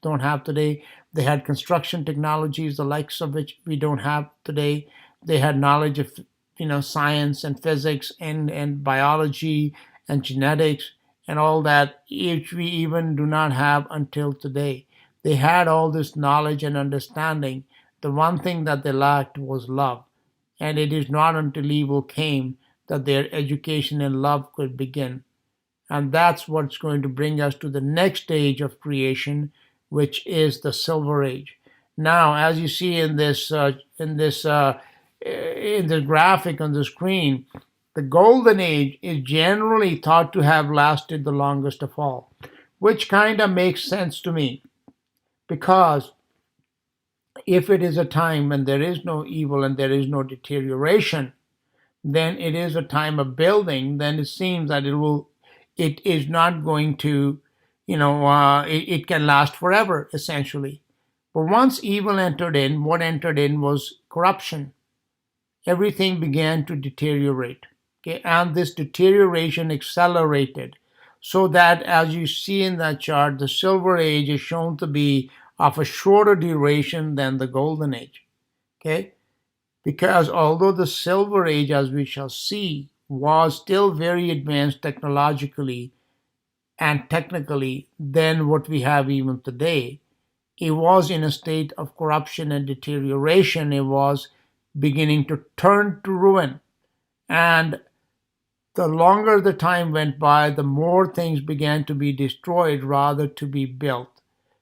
don't have today. They had construction technologies the likes of which we don't have today. They had knowledge of science and physics and biology and genetics and all that, which we even do not have until today. They had all this knowledge and understanding. The one thing that they lacked was love. And it is not until evil came that their education in love could begin. And that's what's going to bring us to the next stage of creation, which is the Silver Age. Now, as you see in the graphic on the screen, the Golden Age is generally thought to have lasted the longest of all, which kind of makes sense to me. Because if it is a time when there is no evil and there is no deterioration, then it is a time of building. Then it seems that it is not going to, it can last forever, essentially. But once evil entered in, what entered in was corruption. Everything began to deteriorate. Okay, and this deterioration accelerated. So that, as you see in that chart, the Silver Age is shown to be of a shorter duration than the Golden Age. Okay? Because although the Silver Age, as we shall see, was still very advanced technologically and technically than what we have even today, it was in a state of corruption and deterioration. It was beginning to turn to ruin. And the longer the time went by, the more things began to be destroyed rather to be built.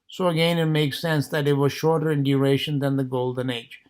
So again, it makes sense that it was shorter in duration than the Golden Age.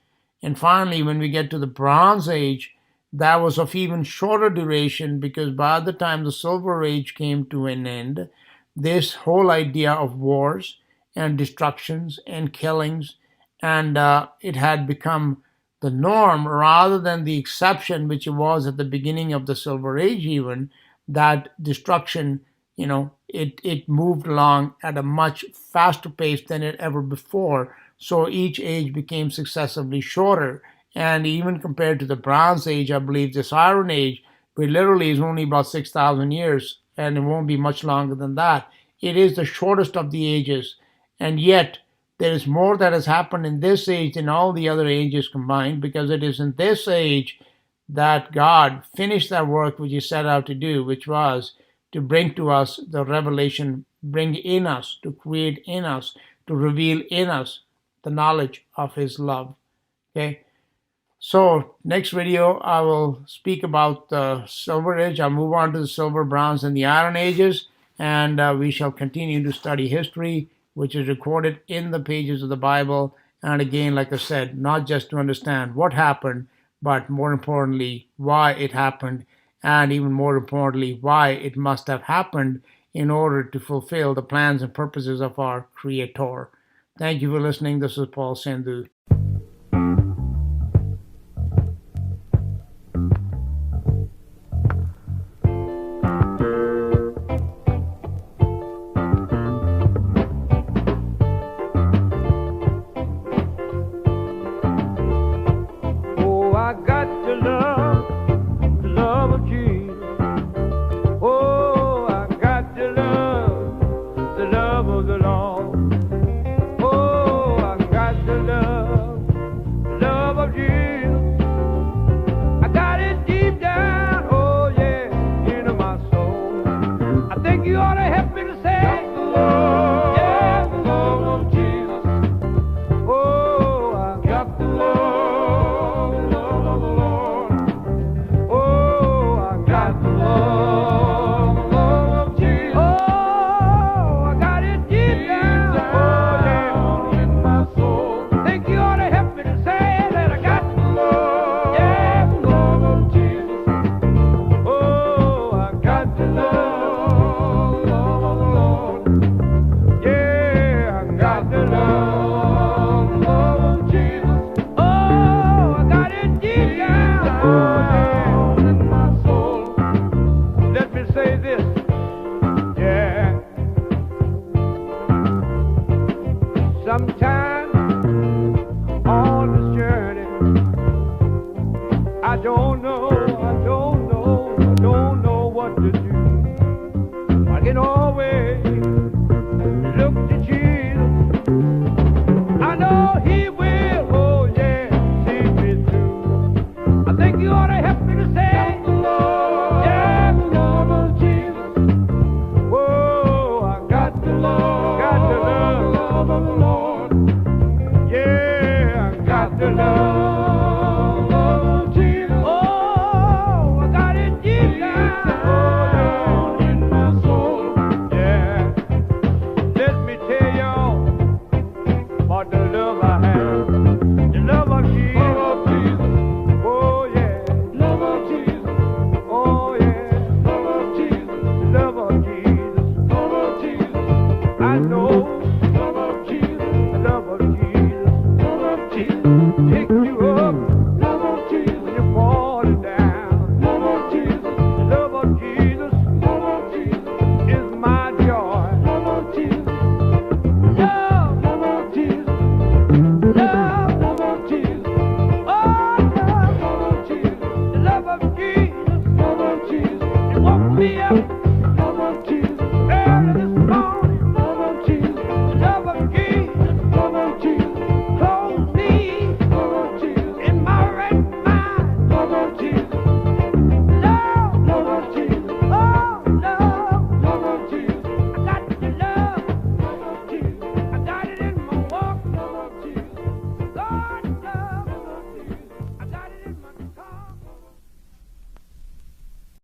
And finally, when we get to the Bronze Age, that was of even shorter duration because by the time the Silver Age came to an end, this whole idea of wars and destructions and killings, and it had become the norm rather than the exception, which it was at the beginning of the Silver Age even, that destruction, it moved along at a much faster pace than it ever before. So each age became successively shorter. And even compared to the Bronze Age, I believe this Iron Age, which literally is only about 6,000 years, and it won't be much longer than that. It is the shortest of the ages. And yet, there is more that has happened in this age than all the other ages combined, because it is in this age that God finished that work which He set out to do, which was to bring to us the revelation, bring in us, to create in us, to reveal in us the knowledge of His love. Okay? So, next video, I will speak about the Silver Age. I'll move on to the Silver, Bronze, and the Iron Ages, and we shall continue to study history, which is recorded in the pages of the Bible. And again, like I said, not just to understand what happened, but more importantly, why it happened, and even more importantly, why it must have happened in order to fulfill the plans and purposes of our Creator. Thank you for listening. This is Paul Sandhu. Oh, I got the love of Jesus. Oh, I got the love of the Lord. Oh, I got the love of Jesus. I got it deep down, oh yeah, into my soul. I think you ought to help me to say, yeah, the love of Jesus. Oh, I got the love of the Lord. Oh, I got the love of Jesus. Oh, I got it deep down, oh yeah, in my soul. Think you ought to help me to say that I got the love, yeah, the love of Jesus. Oh, I got the love of the Lord. Yeah, I got the love of Jesus. Oh, I got it deep down, oh yeah, in my soul. Let me say this, yeah. Sometimes on this journey, I don't know what to do. I can always look to Jesus. I know He will, oh yeah, see me through. I think you ought to help me to say, yeah, the love of Jesus. Whoa, I got the love of the Lord. Yeah, I got the love of Jesus. Oh, I got it deep down, in my soul. Yeah, let me tell y'all about the love I have. The love of Jesus. Oh yeah, love of Jesus. Oh yeah, love of Jesus. Love of Jesus. Love of Jesus. I know